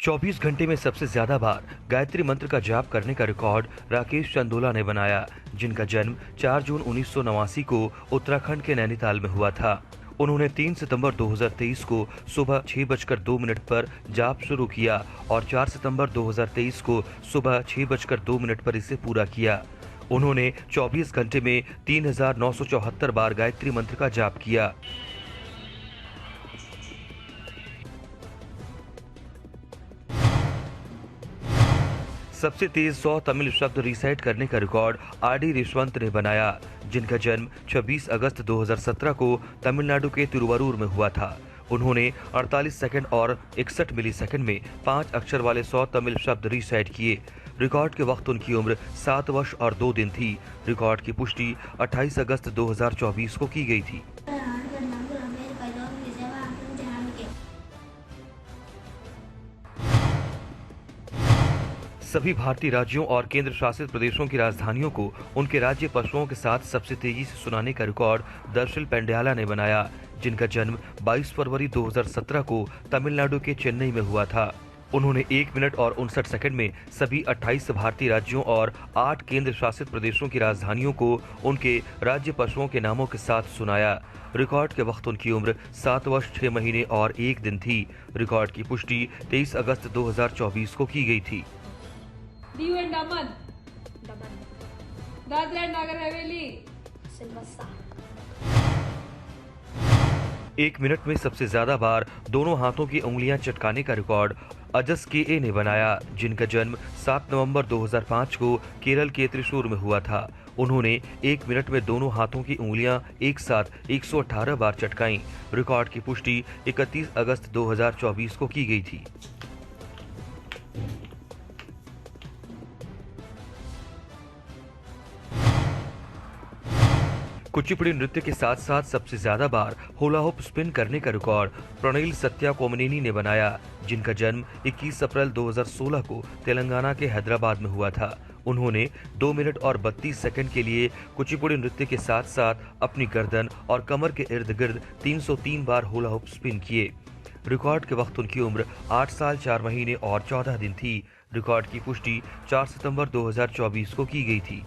24 घंटे में सबसे ज्यादा बार गायत्री मंत्र का जाप करने का रिकॉर्ड राकेश चंदोला ने बनाया, जिनका जन्म 4 जून 1989 को उत्तराखंड के नैनीताल में हुआ था। उन्होंने 3 सितंबर 2023 को सुबह 6:02 पर जाप शुरू किया और 4 सितंबर 2023 को सुबह 6:02 पर इसे पूरा किया। उन्होंने 24 घंटे में 3974 बार गायत्री मंत्र का जाप किया। सबसे तेज 100 तमिल शब्द रिसाइट करने का रिकॉर्ड आरडी रिश्वंत ने बनाया, जिनका जन्म 26 अगस्त 2017 को तमिलनाडु के तिरुवरूर में हुआ था। उन्होंने 48 सेकंड और 61 मिलीसेकंड में 5 अक्षर वाले 100 तमिल शब्द रिसाइट किए। रिकॉर्ड के वक्त उनकी उम्र 7 वर्ष और 2 दिन थी। रिकॉर्ड की पुष्टि 28 अगस्त 2024 को की गई थी। सभी भारतीय राज्यों और केंद्र शासित प्रदेशों की राजधानियों को उनके राज्य पशुओं के साथ सबसे तेजी से सुनाने का रिकॉर्ड दर्शिल पेंड्याला ने बनाया, जिनका जन्म 22 फरवरी 2017 को तमिलनाडु के चेन्नई में हुआ था। उन्होंने 1 मिनट और 59 सेकंड में सभी 28 भारतीय राज्यों और 8 केंद्र शासित प्रदेशों की राजधानियों को उनके राज्य पशुओं के नामों के साथ सुनाया। रिकॉर्ड के वक्त उनकी उम्र 7 वर्ष 6 महीने और 1 दिन थी। रिकॉर्ड की पुष्टि 23 अगस्त 2024 को की गई थी। Diu and Daman, Dadra and Nagar Haveli, 1 minute में सबसे ज्यादा बार दोनों हाथों की उंगलियां चटकाने का रिकॉर्ड अजस के ने बनाया, जिनका जन्म 7 नवंबर 2005 को केरल के त्रिशूर में हुआ था। उन्होंने 1 मिनट में दोनों हाथों की उंगलियां एक साथ 118 बार चटकाई। रिकॉर्ड की पुष्टि 31 अगस्त 2024 को की गई थी। कुचिपुड़ी नृत्य के साथ साथ सबसे ज्यादा बार होला होप स्पिन करने का रिकॉर्ड प्रणील सत्याकोमनेनी ने बनाया, जिनका जन्म 21 अप्रैल 2016 को तेलंगाना के हैदराबाद में हुआ था। उन्होंने 2 मिनट और 32 सेकंड के लिए कुचिपुड़ी नृत्य के साथ साथ अपनी गर्दन और कमर के इर्द गिर्द 303 बार होला होप स्पिन किए। रिकॉर्ड के वक्त उनकी उम्र 8 साल 4 महीने और 14 दिन थी। रिकॉर्ड की पुष्टि 4 सितंबर 2024 को की गई थी।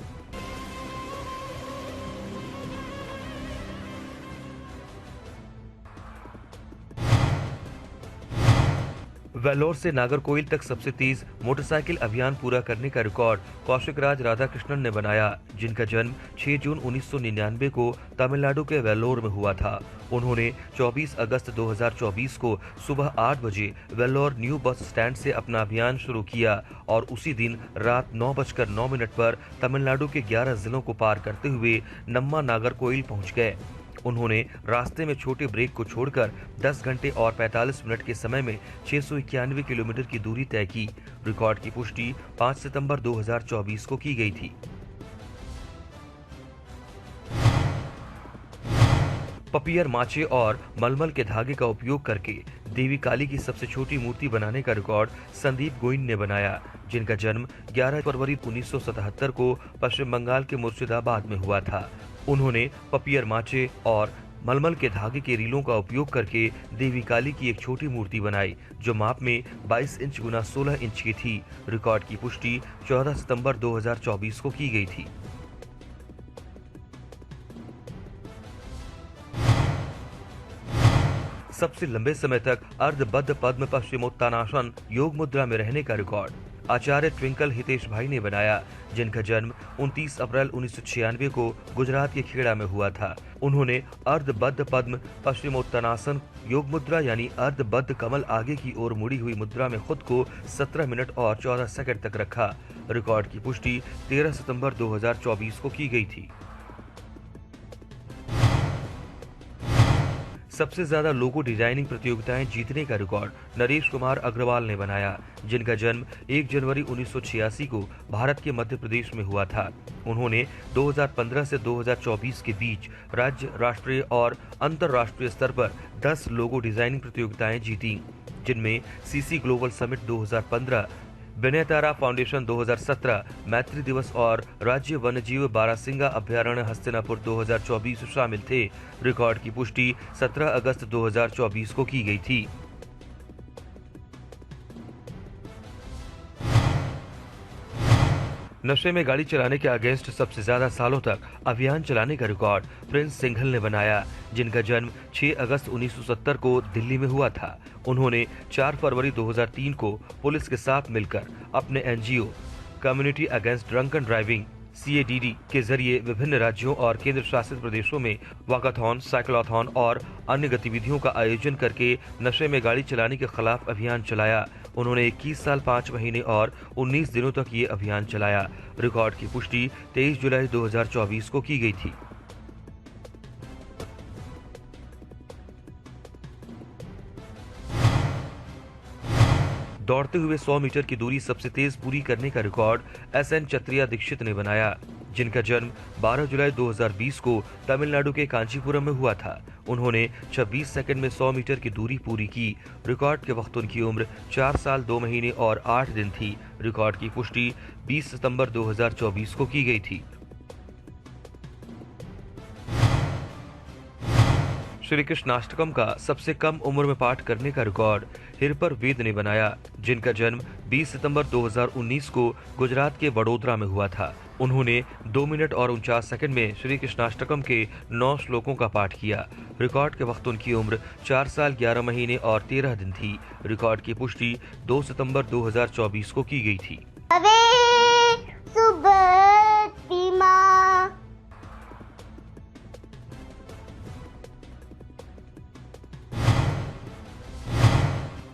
वेल्लोर से नागरकोइल तक सबसे तेज मोटरसाइकिल अभियान पूरा करने का रिकॉर्ड कौशिक राज राधाकृष्णन ने बनाया, जिनका जन्म 6 जून 1999 को तमिलनाडु के वेल्लोर में हुआ था। उन्होंने 24 अगस्त 2024 को सुबह 8 बजे वेल्लोर न्यू बस स्टैंड से अपना अभियान शुरू किया और उसी दिन रात 9:09 पर तमिलनाडु के 11 जिलों को पार करते हुए नम्मा नागरकोइल पहुंच गए। उन्होंने रास्ते में छोटे ब्रेक को छोड़कर 10 घंटे और 45 मिनट के समय में 691 किलोमीटर की दूरी तय की। रिकॉर्ड की पुष्टि 5 सितंबर 2024 को की गई थी। पपियर माचे और मलमल के धागे का उपयोग करके देवी काली की सबसे छोटी मूर्ति बनाने का रिकॉर्ड संदीप गोइन ने बनाया, जिनका जन्म 11 फरवरी 1977 को पश्चिम बंगाल के मुर्शिदाबाद में हुआ था। उन्होंने पपियर माचे और मलमल के धागे के रीलों का उपयोग करके देवी काली की एक छोटी मूर्ति बनाई, जो माप में 22 इंच गुना 16 इंच की थी। रिकॉर्ड की पुष्टि 14 सितंबर 2024 को की गई थी। सबसे लंबे समय तक अर्धबद्ध पद्म पश्चिमोत्तानासन योग मुद्रा में रहने का रिकॉर्ड आचार्य ट्विंकल हितेश भाई ने बनाया, जिनका जन्म 29 अप्रैल 1996 को गुजरात के खेड़ा में हुआ था। उन्होंने अर्धबद्ध पद्म पश्चिमोत्तानासन योग मुद्रा यानी अर्धबद्ध कमल आगे की ओर मुड़ी हुई मुद्रा में खुद को 17 मिनट और 14 सेकंड तक रखा। रिकॉर्ड की पुष्टि 13 सितंबर 2024 को की गई थी। सबसे ज्यादा लोगो डिजाइनिंग प्रतियोगिताएं जीतने का रिकॉर्ड नरेश कुमार अग्रवाल ने बनाया, जिनका जन्म 1 जनवरी 1986 को भारत के मध्य प्रदेश में हुआ था। उन्होंने 2015 से 2024 के बीच राज्य, राष्ट्रीय और अंतर्राष्ट्रीय स्तर पर 10 लोगो डिजाइनिंग प्रतियोगिताएं जीती, जिनमें सीसी ग्लोबल समिट 2015, विनयतारा फाउंडेशन 2017, मैत्री दिवस और राज्य वन्यजीव बारासिंगा अभ्यारण्य हस्तिनापुर 2024 शामिल थे। रिकॉर्ड की पुष्टि 17 अगस्त 2024 को की गई थी। नशे में गाड़ी चलाने के अगेंस्ट सबसे ज्यादा सालों तक अभियान चलाने का रिकॉर्ड प्रिंस सिंघल ने बनाया, जिनका जन्म 6 अगस्त 1970 को दिल्ली में हुआ था। उन्होंने 4 फरवरी 2003 को पुलिस के साथ मिलकर अपने NGO community against drunken driving CADD के जरिए विभिन्न राज्यों और केंद्र शासित प्रदेशों में वॉकाथॉन, साइक्लोथॉन और अन्य गतिविधियों का आयोजन करके नशे में गाड़ी चलाने के खिलाफ अभियान चलाया। उन्होंने 21 साल 5 महीने और 19 दिनों तक ये अभियान चलाया। रिकॉर्ड की पुष्टि 23 जुलाई 2024 को की गई थी। दौड़ते हुए 100 मीटर की दूरी सबसे तेज पूरी करने का रिकॉर्ड SN चत्रिया दीक्षित ने बनाया, जिनका जन्म 12 जुलाई 2020 को तमिलनाडु के कांचीपुरम में हुआ था। उन्होंने 26 सेकंड में 100 मीटर की दूरी पूरी की। रिकॉर्ड के वक्त उनकी उम्र 4 साल 2 महीने और 8 दिन थी। रिकॉर्ड की पुष्टि 20 सितंबर 2024 को की गई थी। श्री कृष्णाष्टकम का सबसे कम उम्र में पाठ करने का रिकॉर्ड हिरपर वेद ने बनाया, जिनका जन्म 20 सितंबर 2019 को गुजरात के वडोदरा में हुआ था। उन्होंने 2 मिनट और 49 सेकंड में श्री कृष्णाष्टकम के 9 श्लोकों का पाठ किया। रिकॉर्ड के वक्त उनकी उम्र 4 साल 11 महीने और 13 दिन थी। रिकॉर्ड की पुष्टि 2 सितंबर 2024 को की गई थी।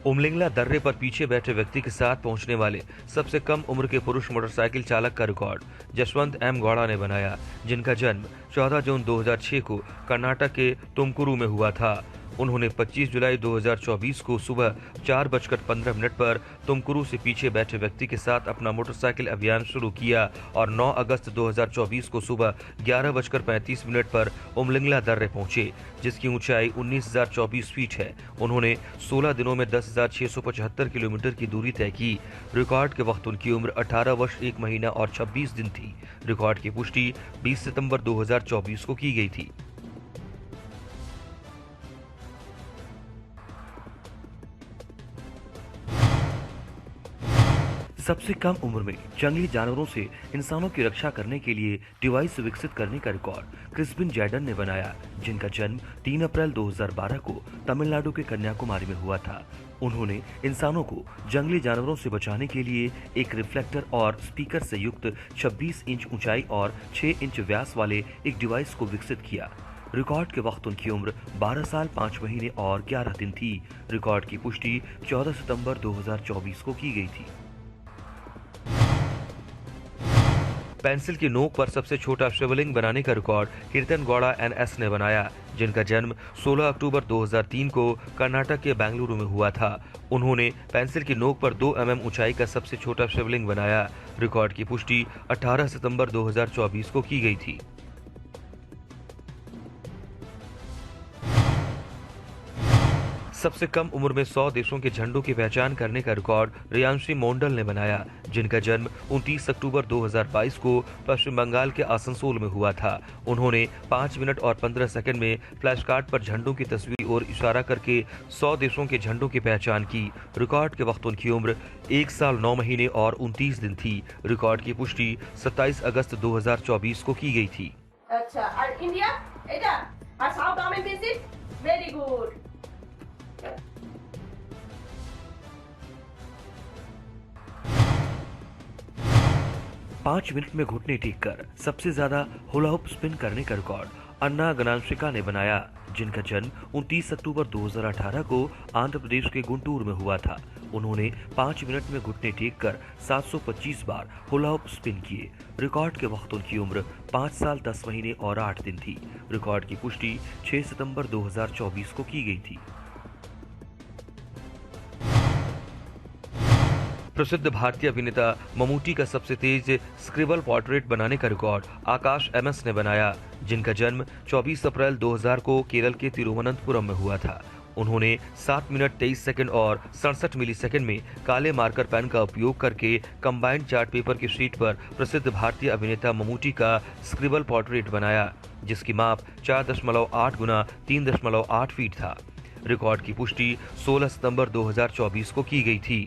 उमलिंगला दर्रे पर पीछे बैठे व्यक्ति के साथ पहुंचने वाले सबसे कम उम्र के पुरुष मोटरसाइकिल चालक का रिकॉर्ड जसवंत M गौड़ा ने बनाया, जिनका जन्म 14 जून 2006 को कर्नाटक के तुमकुरू में हुआ था। उन्होंने 25 जुलाई 2024 को सुबह 4:15 पर तुमकुरू से पीछे बैठे व्यक्ति के साथ अपना मोटरसाइकिल अभियान शुरू किया और 9 अगस्त 2024 को सुबह 11:35 पर उमलिंगला दर्रे पहुंचे, जिसकी ऊंचाई 19,024 फीट है। उन्होंने 16 दिनों में 10,675 किलोमीटर की दूरी तय की। रिकॉर्ड के वक्त उनकी उम्र 18 वर्ष 1 महीना और 26 दिन थी। रिकॉर्ड की पुष्टि 20 सितंबर 2024 को की गई थी। सबसे कम उम्र में जंगली जानवरों से इंसानों की रक्षा करने के लिए डिवाइस विकसित करने का रिकॉर्ड क्रिस्पिन जैडन ने बनाया, जिनका जन्म 3 अप्रैल 2012 को तमिलनाडु के कन्याकुमारी में हुआ था। उन्होंने इंसानों को जंगली जानवरों से बचाने के लिए एक रिफ्लेक्टर और स्पीकर से युक्त 26 इंच ऊंचाई और 6 इंच व्यास वाले एक डिवाइस को विकसित किया। रिकॉर्ड के वक्त उनकी उम्र 12 साल 5 महीने और 11 दिन थी। रिकॉर्ड की पुष्टि 14 सितंबर 2024 को की गई थी। पेंसिल की नोक पर सबसे छोटा शिवलिंग बनाने का रिकॉर्ड कीर्तन गौड़ा NS ने बनाया, जिनका जन्म 16 अक्टूबर 2003 को कर्नाटक के बेंगलुरु में हुआ था। उन्होंने पेंसिल की नोक पर 2 mm ऊंचाई का सबसे छोटा शिवलिंग बनाया। रिकॉर्ड की पुष्टि 18 सितंबर 2024 को की गई थी। सबसे कम उम्र में 100 देशों के झंडों की पहचान करने का रिकॉर्ड रियांशी मोंडल ने बनाया, जिनका जन्म 29 अक्टूबर 2022 को पश्चिम बंगाल के आसनसोल में हुआ था। उन्होंने 5 मिनट और 15 सेकंड में फ्लैश कार्ड पर झंडों की तस्वीर और इशारा करके 100 देशों के झंडों की पहचान की। रिकॉर्ड के वक्त उनकी उम्र 1 साल 9 महीने और 29 दिन थी। रिकॉर्ड की पुष्टि 27 अगस्त 2024 को की गई थी। अच्छा, और इंडिया এটা আর south America visit very good. 5 minute में घुटने टेक कर सबसे ज्यादा हुला हुप स्पिन करने का रिकॉर्ड अन्ना गनांशिका ने बनाया, जिनका जन्म 29 अक्टूबर 2018 को आंध्र प्रदेश के गुंटूर में हुआ था। उन्होंने 5 मिनट में घुटने टेक कर 725 बार हुला हुप स्पिन किए। रिकॉर्ड के वक्त उनकी उम्र 5 साल 10 महीने और 8 दिन थी। रिकॉर्ड की पुष्टि 6 सितंबर 2024 को की गई थी। प्रसिद्ध भारतीय अभिनेता ममूटी का सबसे तेज स्क्रिबल पोर्ट्रेट बनाने का रिकॉर्ड आकाश MS ने बनाया, जिनका जन्म 24 अप्रैल 2000 को केरल के तिरुवनंतपुरम में हुआ था। उन्होंने 7 मिनट 23 सेकंड और 67 मिलीसेकंड में काले मार्कर पेन का उपयोग करके कंबाइंड चार्ट पेपर की शीट पर प्रसिद्ध भारतीय अभिनेता ममूटी का स्क्रिबल पोर्ट्रेट बनाया, जिसकी माप 4.8 गुना 3.8 फीट था। रिकॉर्ड की पुष्टि 16 सितंबर 2024 को की गई थी।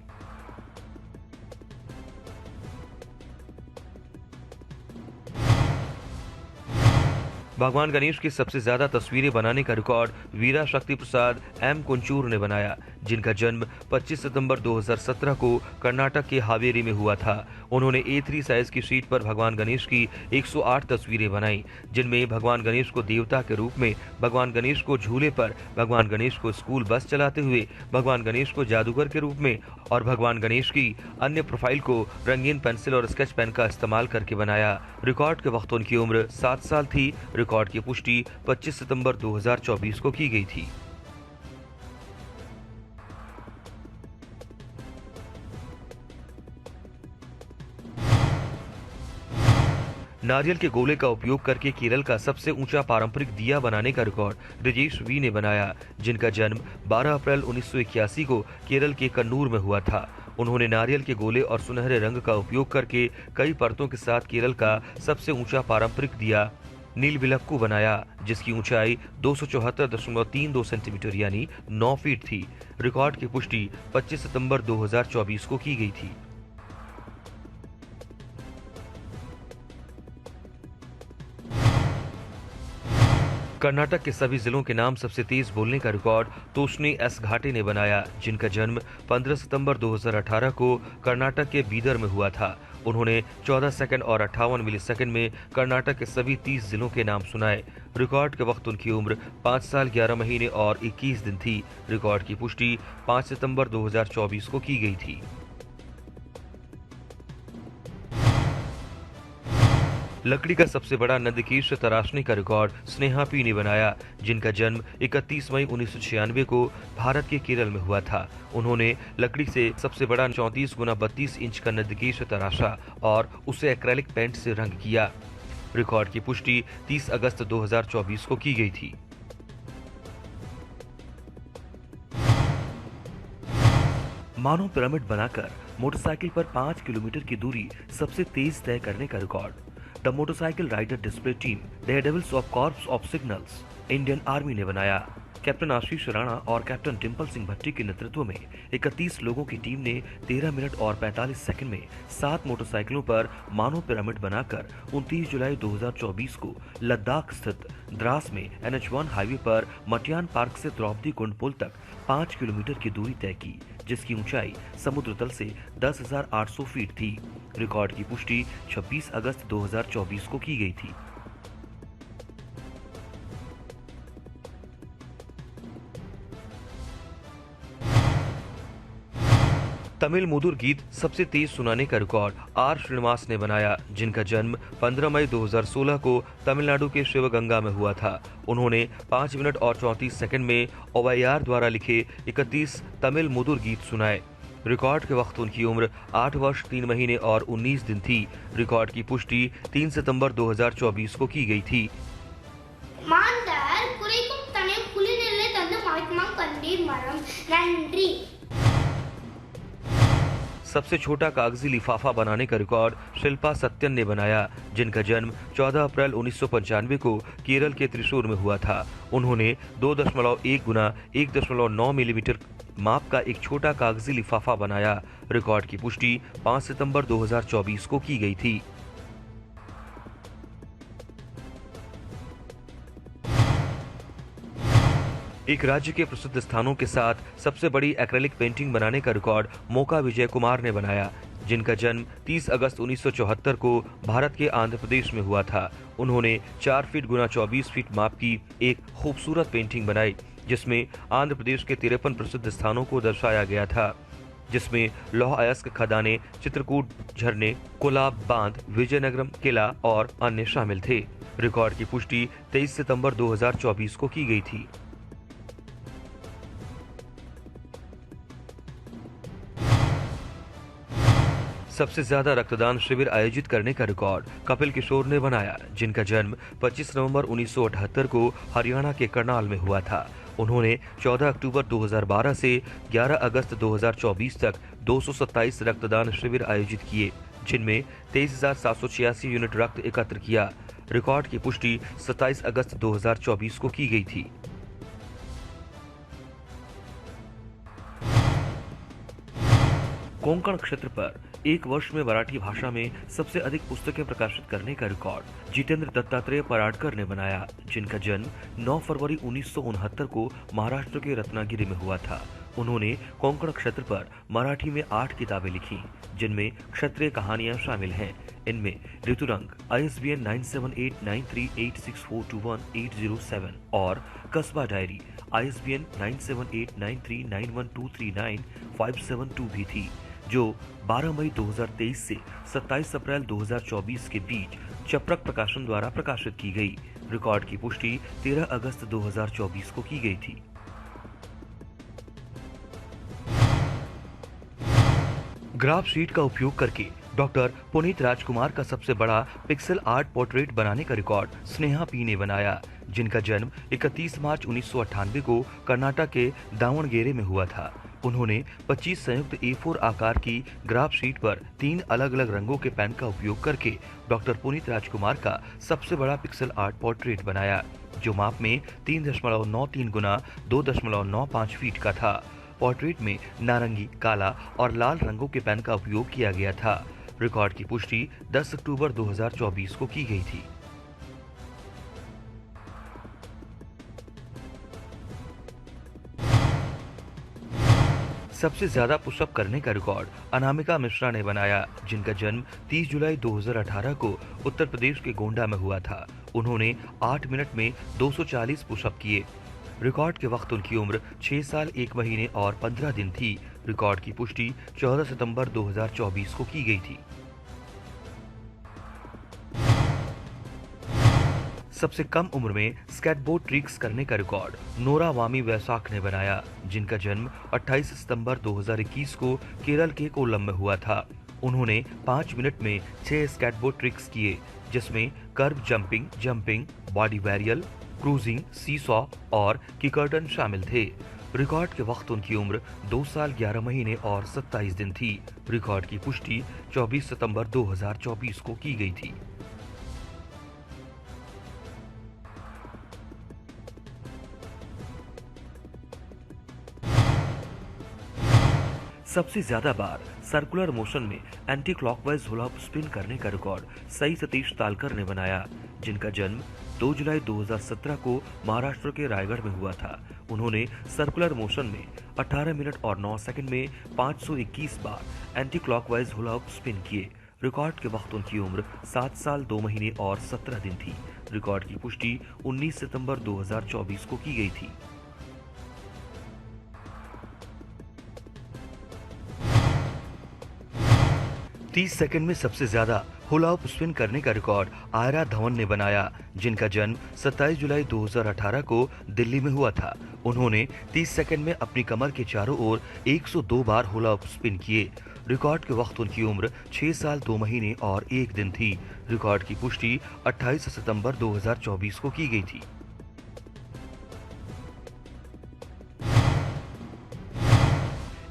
भगवान गणेश की सबसे ज्यादा तस्वीरें बनाने का रिकॉर्ड वीरा शक्ति प्रसाद एम कुंचूर ने बनाया, जिनका जन्म 25 सितंबर 2017 को कर्नाटक के हावेरी में हुआ था। उन्होंने A3 साइज की शीट पर भगवान गणेश की 108 तस्वीरें बनाई, जिनमें भगवान गणेश को देवता के रूप में, भगवान गणेश को झूले पर, भगवान गणेश को स्कूल बस चलाते हुए, भगवान गणेश को जादूगर के रूप में और भगवान गणेश की अन्य प्रोफाइल को रंगीन पेंसिल और स्केच पेन का इस्तेमाल करके बनाया। रिकॉर्ड के वक्त उनकी उम्र 7 साल थी। रिकॉर्ड की पुष्टि 25 सितंबर 2024 को की गई थी। नारियल के गोले का उपयोग करके केरल का सबसे ऊंचा पारंपरिक दिया बनाने का रिकॉर्ड ब्रिजेश वी ने बनाया, जिनका जन्म 12 अप्रैल 1981 को केरल के कन्नूर में हुआ था। उन्होंने नारियल के गोले और सुनहरे रंग का उपयोग करके कई परतों के साथ केरल का सबसे ऊंचा पारंपरिक दिया नीलबिलक्कू बनाया, जिसकी ऊंचाई 274.32 सेंटीमीटर यानी 9 फीट थी। रिकॉर्ड की पुष्टि 25 सितंबर 2024 को की गई थी। कर्नाटक के सभी जिलों के नाम सबसे तेज बोलने का रिकॉर्ड तोष्णी एस घाटे ने बनाया, जिनका जन्म 15 सितंबर 2018 को कर्नाटक के बीदर में हुआ था। उन्होंने 14 सेकंड और 58 मिलीसेकंड में कर्नाटक के सभी 30 जिलों के नाम सुनाए। रिकॉर्ड के वक्त उनकी उम्र 5 साल 11 महीने और 21 दिन थी। रिकॉर्ड की पुष्टि 5 सितंबर 2024 को की गई थी। लकड़ी का सबसे बड़ा नंदकेश तराशने का रिकॉर्ड स्नेहा पी ने बनाया, जिनका जन्म 31 मई 1996 को भारत के केरल में हुआ था। उन्होंने लकड़ी से सबसे बड़ा 34 गुना 32 इंच का नंदकेश तराशा और उसे एक्रेलिक पेंट से रंग किया। रिकॉर्ड की पुष्टि 30 अगस्त 2024 को की गई थी। मानव पिरामिड बनाकर मोटरसाइकिल पर 5 किलोमीटर की दूरी सबसे तेज तय करने का record the motorcycle rider display team daredevils of corps of signals Indian army ने बनाया। कैप्टन आशीष राणा और कैप्टन डिम्पल सिंह भट्टी के नेतृत्व में 31 लोगों की टीम ने 13 मिनट और 45 सेकंड में 7 मोटरसाइकिलों पर मानव पिरामिड बनाकर 29 जुलाई 2024 को लद्दाख स्थित द्रास में NH1 हाईवे पर मटियान पार्क से द्रौपदी कुंड पुल तक 5 किलोमीटर की दूरी तय की, जिसकी ऊंचाई समुद्र तल से 10,800 फीट थी। रिकॉर्ड की पुष्टि 26 अगस्त 2024 को की गई थी। तमिल मधुर गीत सबसे तेज सुनाने का रिकॉर्ड आर श्रीनिवास ने बनाया, जिनका जन्म 15 मई 2016 को तमिलनाडु के शिवगंगा में हुआ था। उन्होंने 5 मिनट और 34 सेकंड में OYR द्वारा लिखे 31 तमिल मधुर गीत सुनाए। रिकॉर्ड के वक्त उनकी उम्र 8 वर्ष 3 महीने और 19 दिन थी। रिकॉर्ड की पुष्टि 3 सितंबर 2024 को की गई थी। மாந்தர் குறைக்கும் தன்னை குளிநெல்லை தந்து மயக்கமாம் கண்டீர் மரம் நன்றி। सबसे छोटा कागजी लिफाफा बनाने का रिकॉर्ड शिल्पा सत्यन ने बनाया, जिनका जन्म 14 अप्रैल 1995 को केरल के त्रिशूर में हुआ था। उन्होंने 2.1 गुना 1.9 मिलीमीटर माप का एक छोटा कागजी लिफाफा बनाया। रिकॉर्ड की पुष्टि 5 सितंबर 2024 को की गई थी। एक राज्य के प्रसिद्ध स्थानों के साथ सबसे बड़ी एक्रेलिक पेंटिंग बनाने का रिकॉर्ड मोका विजय कुमार ने बनाया, जिनका जन्म 30 अगस्त 1974 को भारत के आंध्र प्रदेश में हुआ था। उन्होंने 4 फीट गुना 24 फीट माप की एक खूबसूरत पेंटिंग बनाई, जिसमें आंध्र प्रदेश के 53 प्रसिद्ध स्थानों को दर्शाया गया था, जिसमें लौह अयस्क खदानें, चित्रकूट झरने, कोलाब बांध, विजयनगरम किला और अन्य शामिल थे। रिकॉर्ड की पुष्टि 23 सितंबर 2024 को की गई थी। सबसे ज्यादा रक्तदान शिविर आयोजित करने का रिकॉर्ड कपिल किशोर ने बनाया, जिनका जन्म 25 नवंबर 1978 को हरियाणा के करनाल में हुआ था। उन्होंने 14 अक्टूबर 2012 से 11 अगस्त 2024 तक 227 रक्तदान शिविर आयोजित किए, जिनमें 23,786 यूनिट रक्त एकत्र किया। रिकॉर्ड की पुष्टि 27 अगस्त 2024 को की गई थी। कोंकण क्षेत्र पर एक वर्ष में मराठी भाषा में सबसे अधिक पुस्तकें प्रकाशित करने का रिकॉर्ड जितेंद्र दत्तात्रेय पराडकर ने बनाया, जिनका जन्म 9 फरवरी 1969 को महाराष्ट्र के रत्नागिरी में हुआ था। उन्होंने कोंकण क्षेत्र पर मराठी में 8 किताबें लिखी, जिनमें क्षत्रिय कहानियां शामिल हैं। इनमें ऋतुरंग ISBN 9789386421-807 और कस्बा डायरी ISBN 9789391239-572 भी थी, जो 12 मई 2023 से 27 अप्रैल 2024 के बीच चपरक प्रकाशन द्वारा प्रकाशित की गई। रिकॉर्ड की पुष्टि 13 अगस्त 2024 को की गई थी। ग्राफ शीट का उपयोग करके डॉक्टर पुनीत राजकुमार का सबसे बड़ा पिक्सल आर्ट पोर्ट्रेट बनाने का रिकॉर्ड स्नेहा पी ने बनाया, जिनका जन्म 31 मार्च 1998 को कर्नाटक के दावणगेरे में हुआ था। उन्होंने 25 संयुक्त A4 आकार की ग्राफ शीट पर 3 अलग अलग रंगों के पेन का उपयोग करके डॉक्टर पुनीत राजकुमार का सबसे बड़ा पिक्सल आर्ट पोर्ट्रेट बनाया, जो माप में 3.93 गुना 2.95 फीट का था। पोर्ट्रेट में नारंगी, काला और लाल रंगों के पेन का उपयोग किया गया था। रिकॉर्ड की पुष्टि 10 अक्टूबर 2024 को की गई थी। सबसे ज्यादा पुशअप करने का रिकॉर्ड अनामिका मिश्रा ने बनाया, जिनका जन्म 30 जुलाई 2018 को उत्तर प्रदेश के गोंडा में हुआ था। उन्होंने 8 मिनट में 240 पुशअप किए। रिकॉर्ड के वक्त उनकी उम्र 6 साल 1 महीने और 15 दिन थी। रिकॉर्ड की पुष्टि 14 सितंबर 2024 को की गई थी। सबसे कम उम्र में स्केटबोर्ड ट्रिक्स करने का रिकॉर्ड नोरा वामी वैसाख ने बनाया, जिनका जन्म 28 सितंबर 2021 को केरल के कोल्लम में हुआ था। उन्होंने 5 मिनट में 6 स्केटबोर्ड ट्रिक्स किए, जिसमें curve jumping, body varial, cruising, seesaw और किकर्टन शामिल थे। रिकॉर्ड के वक्त उनकी उम्र 2 साल 11 महीने और 27 दिन थी। रिकॉर्ड की पुष्टि 24 सितंबर 2024 को की गई थी। सबसे ज्यादा बार सर्कुलर मोशन में anti clockwise hula hoop spin करने का रिकॉर्ड सई सतीश तालकर ने बनाया, जिनका जन्म 2 जुलाई 2017 को महाराष्ट्र के रायगढ़ में हुआ था। उन्होंने सर्कुलर मोशन में 18 मिनट और 9 सेकंड में 521 बार anti clockwise hula hoop spin किए। रिकॉर्ड के वक्त उनकी उम्र 7 साल 2 महीने और 17 दिन थी। रिकॉर्ड की पुष्टि 19 सितंबर 2024 को की गई थी। तीस सेकंड में सबसे ज्यादा हुला हूप स्पिन करने का रिकॉर्ड आयरा धवन ने बनाया, जिनका जन्म 27 जुलाई 2018 को दिल्ली में हुआ था। उन्होंने 30 सेकंड में अपनी कमर के चारों ओर 102 बार हुला हूप स्पिन किए। रिकॉर्ड के वक्त उनकी उम्र 6 साल 2 महीने और 1 दिन थी। रिकॉर्ड की पुष्टि 28 सितंबर 2024 को की गई थी।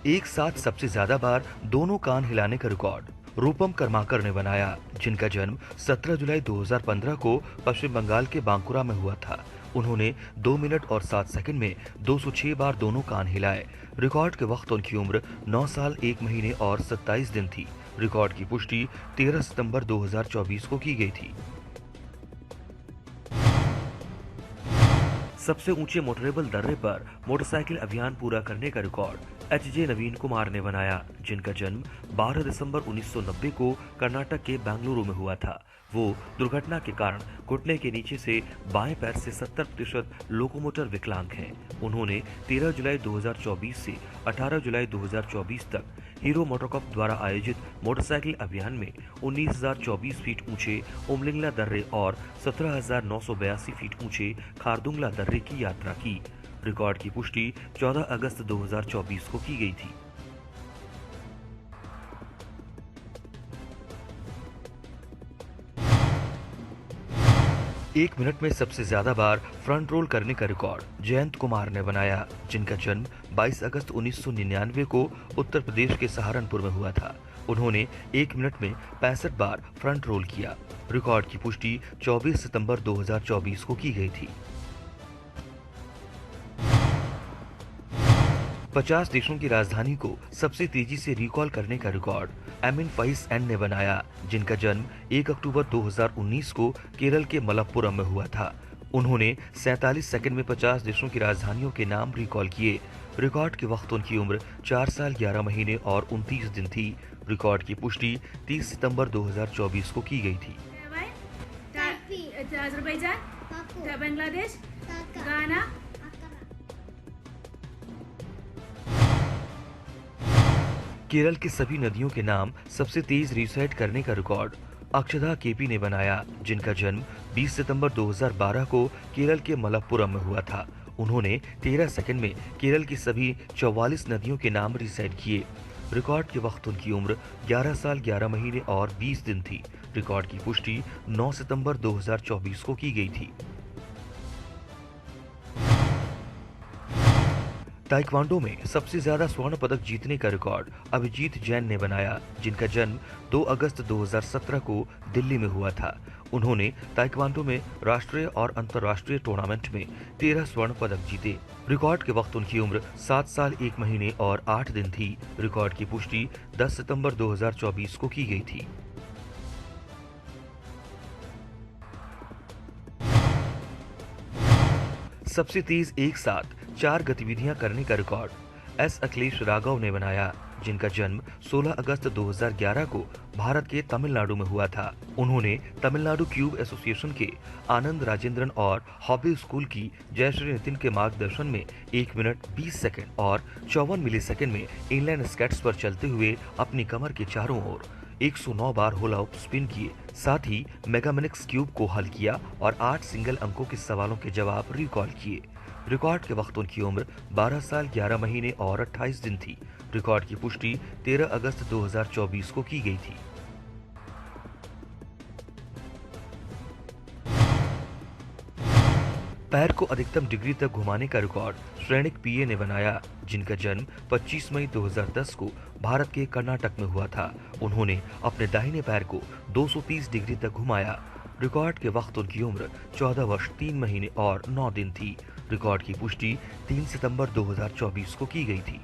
एक साथ सबसे ज्यादा बार दोनों कान हिलाने का रिकॉर्ड रूपम कर्माकर ने बनाया, जिनका जन्म 17 जुलाई 2015 को पश्चिम बंगाल के बांकुरा में हुआ था। उन्होंने 2 मिनट और 7 सेकंड में 206 बार दोनों कान हिलाए। रिकॉर्ड के वक्त उनकी उम्र 9 साल 1 महीने और 27 दिन थी। रिकॉर्ड की पुष्टि 13 सितंबर 2024 को की गई थी। सबसे ऊंचे मोटरेबल दर्रे पर मोटरसाइकिल अभियान पूरा करने का रिकॉर्ड HJ नवीन कुमार ने बनाया, जिनका जन्म 12 दिसंबर 1990 को कर्नाटक के बेंगलुरु में हुआ था। वो दुर्घटना के कारण घुटने के नीचे से बाएं पैर से 70% लोकोमोटर विकलांग हैं। उन्होंने 13 जुलाई 2024 से 18 जुलाई 2024 तक हीरो मोटोकॉर्प द्वारा आयोजित मोटरसाइकिल अभियान में 19,024 फीट ऊंचे उमलिंगला दर्रे और 17,982 फीट ऊंचे खारदुंगला दर्रे की यात्रा की। रिकॉर्ड की पुष्टि 14 अगस्त 2024 को की गई थी। एक मिनट में सबसे ज्यादा बार फ्रंट रोल करने का रिकॉर्ड जयंत कुमार ने बनाया, जिनका जन्म 22 अगस्त 1999 को उत्तर प्रदेश के सहारनपुर में हुआ था। उन्होंने 1 मिनट में 65 बार फ्रंट रोल किया। रिकॉर्ड की पुष्टि 24 सितंबर 2024 को की गई थी। 50 देशों की राजधानी को सबसे तेजी से रिकॉल करने का रिकॉर्ड एमिन फईस एन ने बनाया, जिनका जन्म 1 अक्टूबर 2019 को केरल के मलप्पुरम में हुआ था। उन्होंने 47 सेकंड में 50 देशों की राजधानियों के नाम रिकॉल किए। रिकॉर्ड के वक्त उनकी उम्र 4 साल 11 महीने और 29 दिन थी। रिकॉर्ड की पुष्टि 30 सितंबर 2024 को की गई थी। Azerbaijan, Bangladesh, Ghana. केरल की सभी नदियों के नाम सबसे तेज रिसाइट करने का रिकॉर्ड अक्षदा केपी ने बनाया, जिनका जन्म 20 सितंबर 2012 को केरल के मलप्पुरम में हुआ था। उन्होंने 13 सेकंड में केरल की सभी 44 नदियों के नाम रिसाइट किए। रिकॉर्ड के वक्त उनकी उम्र 11 साल 11 महीने और 20 दिन थी। रिकॉर्ड की पुष्टि 9 सितंबर 2024 को की गई थी। ताइक्वांडो में सबसे ज्यादा स्वर्ण पदक जीतने का रिकॉर्ड अभिजीत जैन ने बनाया, जिनका जन्म 2 अगस्त 2017 को दिल्ली में हुआ था। उन्होंने ताइक्वांडो में राष्ट्रीय और अंतर्राष्ट्रीय टूर्नामेंट में 13 स्वर्ण पदक जीते। रिकॉर्ड के वक्त उनकी उम्र 7 साल 1 महीने और 8 दिन थी। रिकॉर्ड की पुष्टि 10 सितंबर 2024 को की गई थी। सबसे तेज एक साथ 4 गतिविधियां करने का रिकॉर्ड एस अखिलेश राघव ने बनाया, जिनका जन्म 16 अगस्त 2011 को भारत के तमिलनाडु में हुआ था। उन्होंने तमिलनाडु क्यूब एसोसिएशन के आनंद राजेंद्रन और हॉबी स्कूल की जयश्री नितिन के मार्गदर्शन में 1 मिनट 20 सेकंड और 54 मिलीसेकंड में इनलाइन स्केट्स पर चलते हुए अपनी कमर के चारों ओर 109 बार होल आउट स्पिन किए। साथ ही मेगामिनिक्स क्यूब को हल किया और 8 सिंगल अंकों के सवालों के जवाब रिकॉल किए। रिकॉर्ड के वक्त उनकी उम्र 12 साल 11 महीने और 28 दिन थी। रिकॉर्ड की पुष्टि 13 अगस्त 2024 को की गई थी। पैर को अधिकतम डिग्री तक घुमाने का रिकॉर्ड श्रेणिक पीए ने बनाया, जिनका जन्म 25 मई 2010 को भारत के कर्नाटक में हुआ था। उन्होंने अपने दाहिने पैर को 230 डिग्री तक घुमाया। रिकॉर्ड के वक्त उनकी उम्र 14 वर्ष 3 महीने और 9 दिन थी। रिकॉर्ड की पुष्टि 3 सितंबर 2024 को की गई थी।